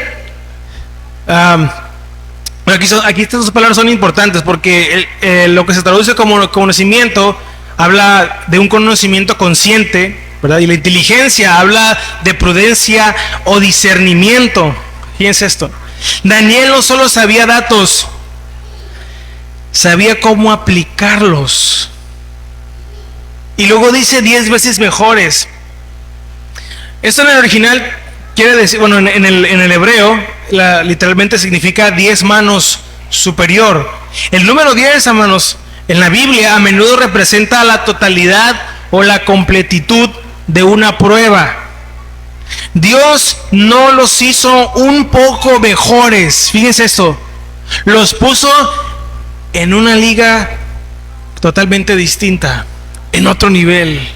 aquí estas dos palabras son importantes porque lo que se traduce como conocimiento habla de un conocimiento consciente, ¿verdad? Y la inteligencia habla de prudencia o discernimiento. Fíjense esto. Daniel no solo sabía datos, sabía cómo aplicarlos. Y luego dice 10 veces mejores. Esto en el original quiere decir, bueno, en el hebreo, literalmente significa 10 manos superior. El número 10, hermanos, en la Biblia a menudo representa la totalidad o la completitud de una prueba. Dios no los hizo un poco mejores, fíjense esto, los puso en una liga totalmente distinta, en otro nivel.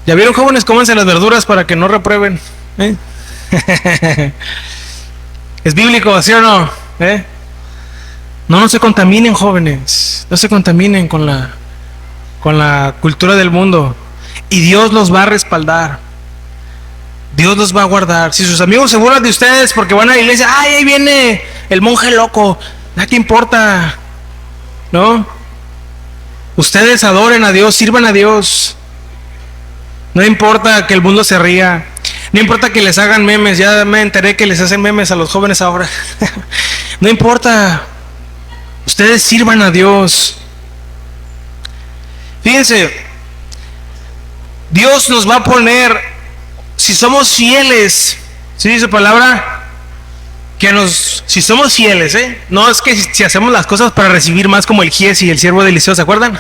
¿Ya vieron, jóvenes? Cómanse las verduras para que no reprueben, ¿eh? ¿Es bíblico, sí o no? No se contaminen, jóvenes. No se contaminen con la cultura del mundo. Y Dios los va a respaldar. Dios los va a guardar. Si sus amigos se burlan de ustedes porque van a la iglesia, ¡ay, ahí viene el monje loco! ¿A qué importa? ¿No? Ustedes adoren a Dios, sirvan a Dios. No importa que el mundo se ría. No importa que les hagan memes. Ya me enteré que les hacen memes a los jóvenes ahora. No importa. Ustedes sirvan a Dios. Fíjense, Dios nos va a poner, si somos fieles, ¿sí dice su palabra? Si somos fieles, no es que si hacemos las cosas para recibir más como el Gies y el siervo de Eliseo, ¿se acuerdan?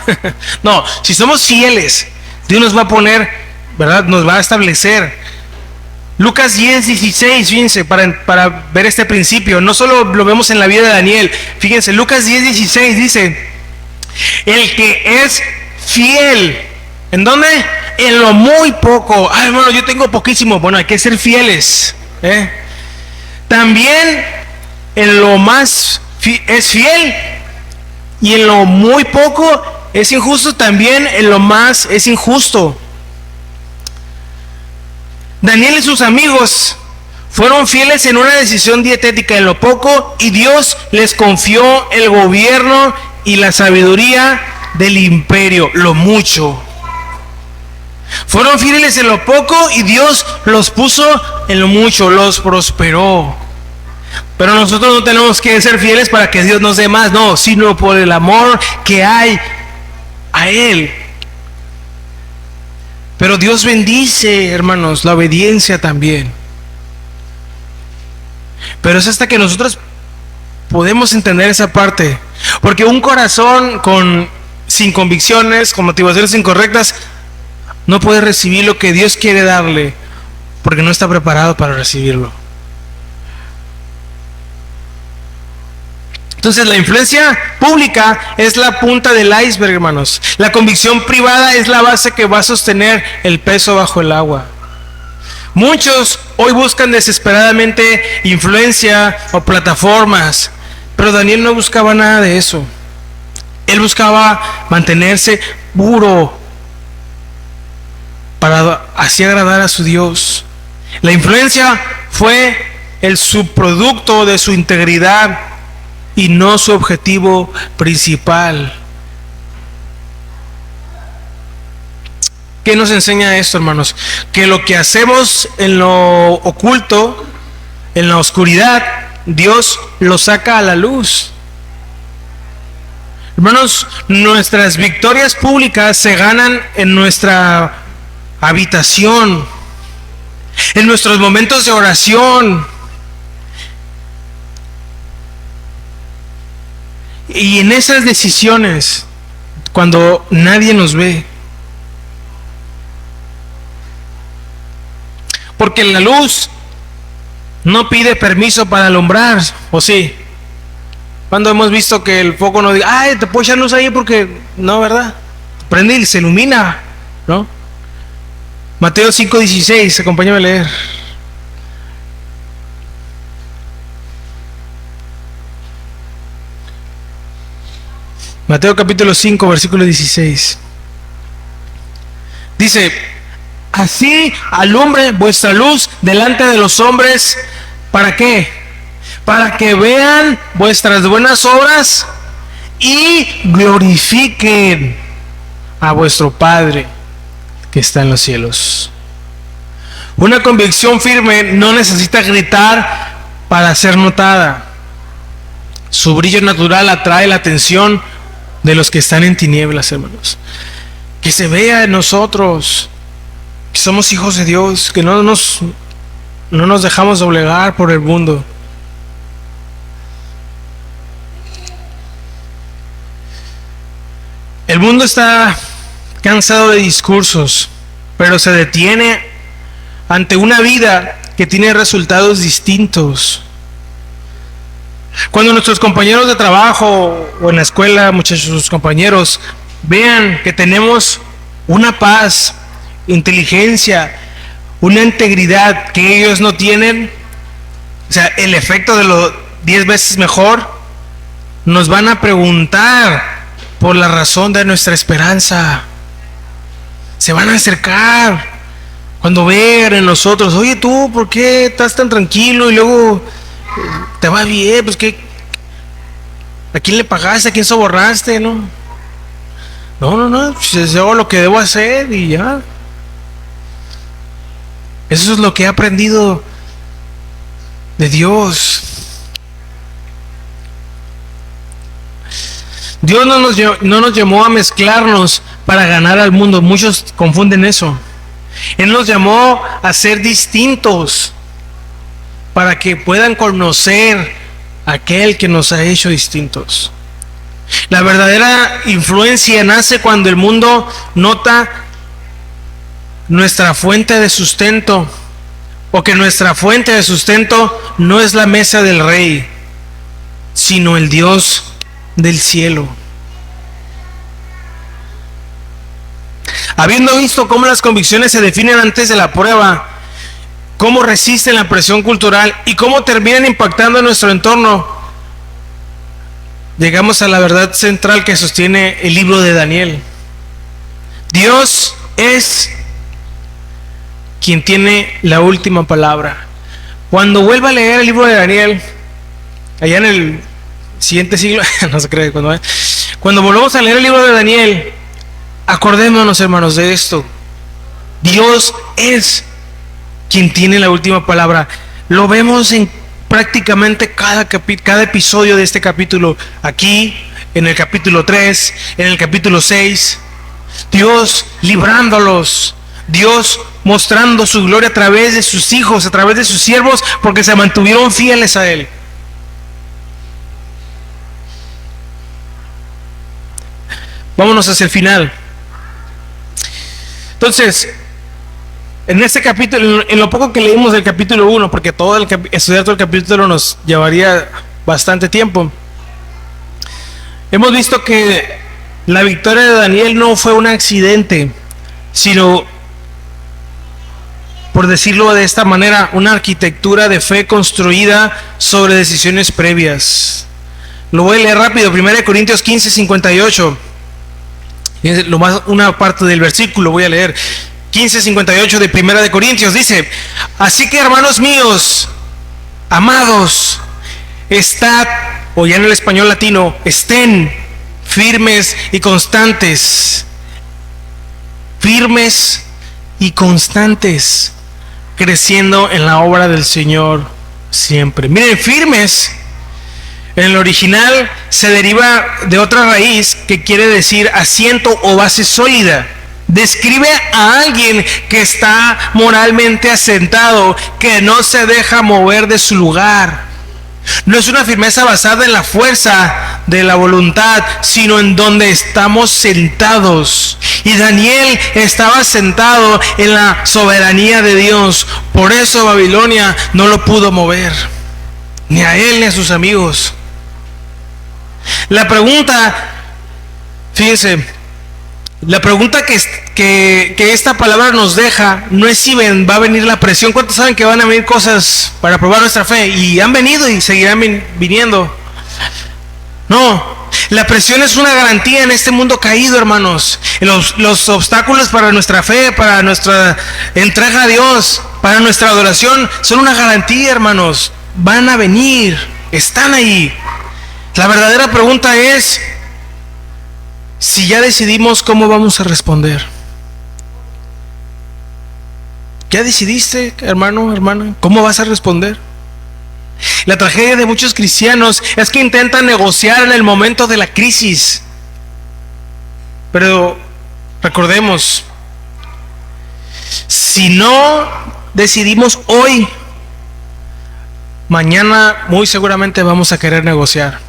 No, si somos fieles, Dios nos va a poner, ¿verdad? Nos va a establecer. Lucas 10:16, fíjense, para ver este principio. No solo lo vemos en la vida de Daniel. Fíjense, Lucas 10:16 dice: el que es fiel, ¿en dónde? En lo muy poco. Ay, bueno, yo tengo poquísimo. Bueno, hay que ser fieles. También en lo más es fiel, y en lo muy poco es injusto. También en lo más es injusto. Daniel y sus amigos fueron fieles en una decisión dietética en lo poco, y Dios les confió el gobierno y la sabiduría del imperio, lo mucho. Fueron fieles en lo poco y Dios los puso en lo mucho, los prosperó. Pero nosotros no tenemos que ser fieles para que Dios nos dé más, no, sino por el amor que hay a Él. Pero Dios bendice, hermanos, la obediencia también. Pero es hasta que nosotros podemos entender esa parte. Porque un corazón sin convicciones, con motivaciones incorrectas, no puede recibir lo que Dios quiere darle, porque no está preparado para recibirlo. Entonces, la influencia pública es la punta del iceberg, hermanos. La convicción privada es la base que va a sostener el peso bajo el agua. Muchos hoy buscan desesperadamente influencia o plataformas, pero Daniel no buscaba nada de eso. Él buscaba mantenerse puro para así agradar a su Dios. La influencia fue el subproducto de su integridad y no su objetivo principal. ¿Qué nos enseña esto, hermanos? Que lo que hacemos en lo oculto, en la oscuridad, Dios lo saca a la luz. Hermanos, nuestras victorias públicas se ganan en nuestra habitación, en nuestros momentos de oración, y en esas decisiones cuando nadie nos ve. Porque la luz no pide permiso para alumbrar, ¿o sí? Cuando hemos visto que el foco no diga, ay, te puedo echar luz ahí porque no, ¿verdad? Prende y se ilumina, ¿no? Mateo 5:16, acompáñame a leer. Mateo capítulo 5, versículo 16. Dice: así alumbre vuestra luz delante de los hombres. ¿Para qué? Para que vean vuestras buenas obras y glorifiquen a vuestro Padre que está en los cielos. Una convicción firme no necesita gritar para ser notada. Su brillo natural atrae la atención de los que están en tinieblas, hermanos. Que se vea en nosotros que somos hijos de Dios, que no nos dejamos doblegar por el mundo. El mundo está cansado de discursos, pero se detiene ante una vida que tiene resultados distintos. Cuando nuestros compañeros de trabajo o en la escuela, muchachos, sus compañeros, vean que tenemos una paz, inteligencia, una integridad que ellos no tienen, o sea, el efecto de lo 10 veces mejor, nos van a preguntar por la razón de nuestra esperanza. Se van a acercar cuando vean en nosotros, oye, tú, ¿por qué estás tan tranquilo y luego te va bien? Pues ¿qué? ¿A quién le pagaste? ¿A quién sobornaste? No, pues yo hago lo que debo hacer y ya. Eso es lo que he aprendido de Dios. Dios no nos llamó a mezclarnos para ganar al mundo. Muchos confunden eso. Él nos llamó a ser distintos para que puedan conocer a aquel que nos ha hecho distintos. La verdadera influencia nace cuando el mundo nota nuestra fuente de sustento, o que nuestra fuente de sustento no es la mesa del rey, sino el Dios del cielo. Habiendo visto cómo las convicciones se definen antes de la prueba, cómo resisten la presión cultural y cómo terminan impactando en nuestro entorno, llegamos a la verdad central que sostiene el libro de Daniel. Dios es quien tiene la última palabra. Cuando vuelva a leer el libro de Daniel, allá en el siguiente siglo, no se cree, cuando volvamos a leer el libro de Daniel, acordémonos, hermanos, de esto. Dios es quien tiene la última palabra. Lo vemos en prácticamente cada episodio de este capítulo. Aquí, en el capítulo 3, en el capítulo 6, Dios librándolos, Dios mostrando su gloria a través de sus hijos, a través de sus siervos, porque se mantuvieron fieles a Él. Vámonos hacia el final. Entonces, en este capítulo, en lo poco que leímos del capítulo 1, porque estudiar todo el capítulo nos llevaría bastante tiempo, hemos visto que la victoria de Daniel no fue un accidente, sino, por decirlo de esta manera, una arquitectura de fe construida sobre decisiones previas. Lo voy a leer rápido. 1 Corintios 15, 58. Una parte del versículo voy a leer. 15:58 de 1 de Corintios dice: así que, hermanos míos, amados, estad, o ya en el español latino, estén firmes y constantes. Firmes y constantes, creciendo en la obra del Señor siempre. Miren, firmes en el original se deriva de otra raíz que quiere decir asiento o base sólida. Describe a alguien que está moralmente asentado, que no se deja mover de su lugar. No es una firmeza basada en la fuerza de la voluntad, sino en donde estamos sentados. Y Daniel estaba sentado en la soberanía de Dios. Por eso Babilonia no lo pudo mover, ni a él ni a sus amigos. La pregunta, fíjense, la pregunta que esta palabra nos deja no es si va a venir la presión. ¿Cuántos saben que van a venir cosas para probar nuestra fe? Y han venido y seguirán viniendo. No, la presión es una garantía en este mundo caído, hermanos. Los obstáculos para nuestra fe, para nuestra entrega a Dios, para nuestra adoración, son una garantía, hermanos. Van a venir, están ahí. La verdadera pregunta es: si ya decidimos, ¿cómo vamos a responder? ¿Ya decidiste, hermano, hermana? ¿Cómo vas a responder? La tragedia de muchos cristianos es que intentan negociar en el momento de la crisis. Pero recordemos, si no decidimos hoy, mañana muy seguramente vamos a querer negociar.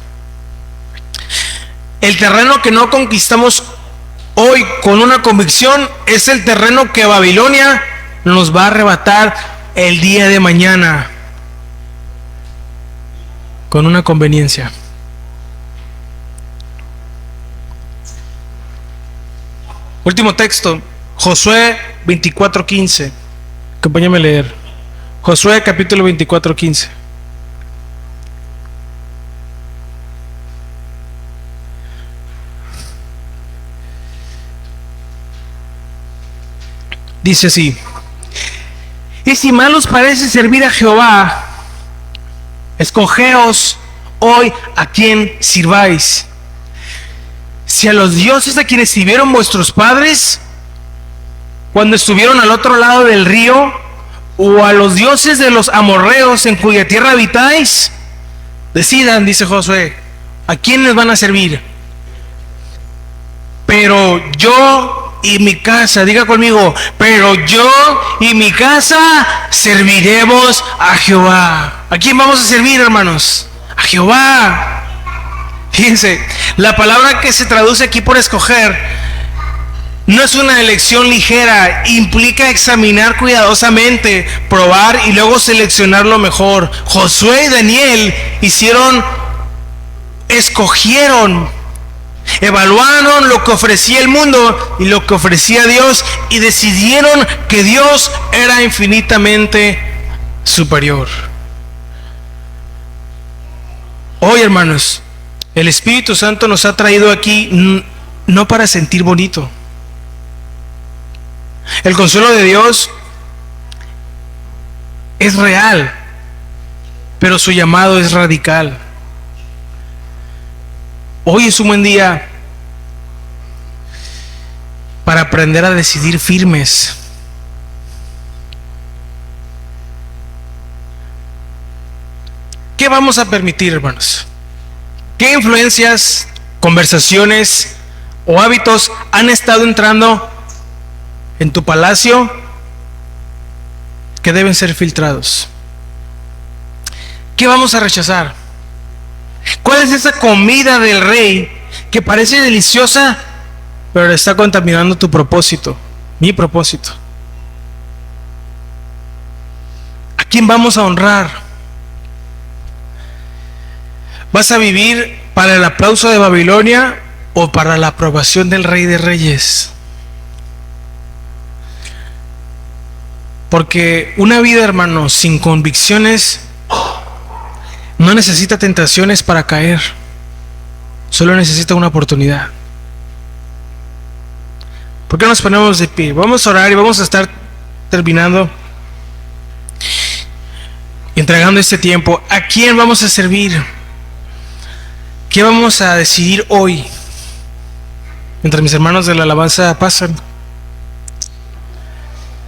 El terreno que no conquistamos hoy con una convicción es el terreno que Babilonia nos va a arrebatar el día de mañana con una conveniencia. Último texto, Josué 24:15. Acompáñame a leer. Josué capítulo 24:15. Dice así: y si mal os parece servir a Jehová, escogeos hoy a quién sirváis. Si a los dioses a quienes sirvieron vuestros padres cuando estuvieron al otro lado del río, o a los dioses de los amorreos en cuya tierra habitáis, decidan, dice Josué, a quiénes van a servir. Pero yo y mi casa, diga conmigo, pero yo y mi casa serviremos a Jehová. ¿A quién vamos a servir, hermanos? A Jehová. Fíjense, la palabra que se traduce aquí por escoger no es una elección ligera, implica examinar cuidadosamente, probar y luego seleccionar lo mejor. Josué y Daniel escogieron, evaluaron lo que ofrecía el mundo y lo que ofrecía Dios, y decidieron que Dios era infinitamente superior. Hoy, hermanos, el Espíritu Santo nos ha traído aquí no para sentir bonito. El consuelo de Dios es real, pero su llamado es radical. Hoy es un buen día para aprender a decidir firmes. ¿Qué vamos a permitir, hermanos? ¿Qué influencias, conversaciones o hábitos han estado entrando en tu palacio que deben ser filtrados? ¿Qué vamos a rechazar? ¿Cuál es esa comida del rey que parece deliciosa, pero está contaminando tu propósito, mi propósito? ¿A quién vamos a honrar? ¿Vas a vivir para el aplauso de Babilonia o para la aprobación del Rey de Reyes? Porque una vida, hermanos, sin convicciones no necesita tentaciones para caer, solo necesita una oportunidad. ¿Por qué nos ponemos de pie? Vamos a orar y vamos a estar terminando y entregando este tiempo. ¿A quién vamos a servir? ¿Qué vamos a decidir hoy? Mientras mis hermanos de la alabanza pasan,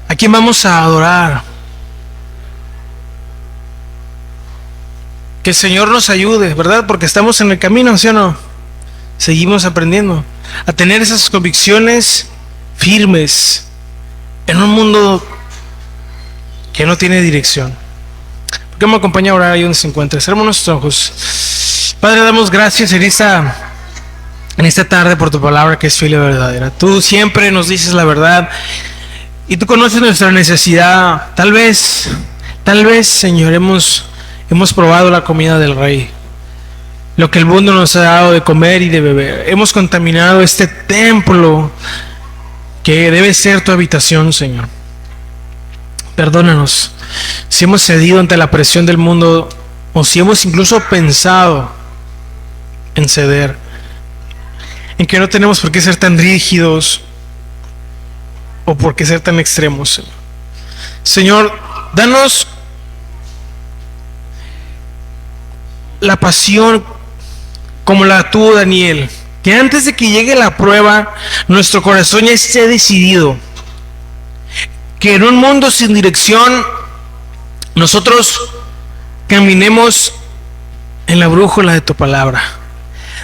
¿a quién vamos a adorar? Que el Señor nos ayude, ¿verdad? Porque estamos en el camino, ¿sí o no? Seguimos aprendiendo a tener esas convicciones firmes en un mundo que no tiene dirección. ¿Por qué me acompaña a orar ahí donde se encuentra? Cerramos nuestros ojos. Padre, damos gracias en esta tarde por tu palabra que es fiel y verdadera. Tú siempre nos dices la verdad y tú conoces nuestra necesidad. Tal vez, Señor, hemos probado la comida del Rey, lo que el mundo nos ha dado de comer y de beber. Hemos contaminado este templo que debe ser tu habitación, Señor. Perdónanos si hemos cedido ante la presión del mundo, o si hemos incluso pensado en ceder, en que no tenemos por qué ser tan rígidos o por qué ser tan extremos, Señor. Señor, danos la pasión como la tuvo Daniel, que antes de que llegue la prueba, nuestro corazón ya esté decidido, que en un mundo sin dirección nosotros caminemos en la brújula de tu palabra.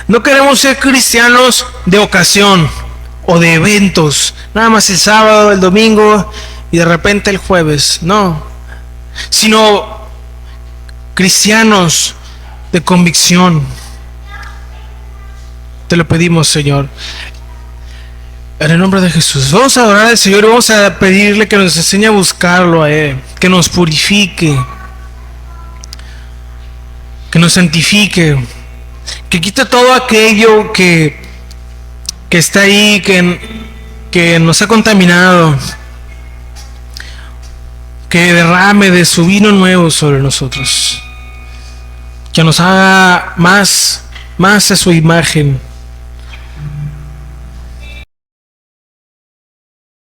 No queremos ser cristianos de ocasión o de eventos, nada más el sábado, el domingo y de repente el jueves, no, sino cristianos de convicción. Te lo pedimos, Señor, en el nombre de Jesús. Vamos a adorar al Señor y vamos a pedirle que nos enseñe a buscarlo a Él, que nos purifique, que nos santifique, que quite todo aquello que está ahí, que nos ha contaminado, que derrame de su vino nuevo sobre nosotros, que nos haga más a su imagen,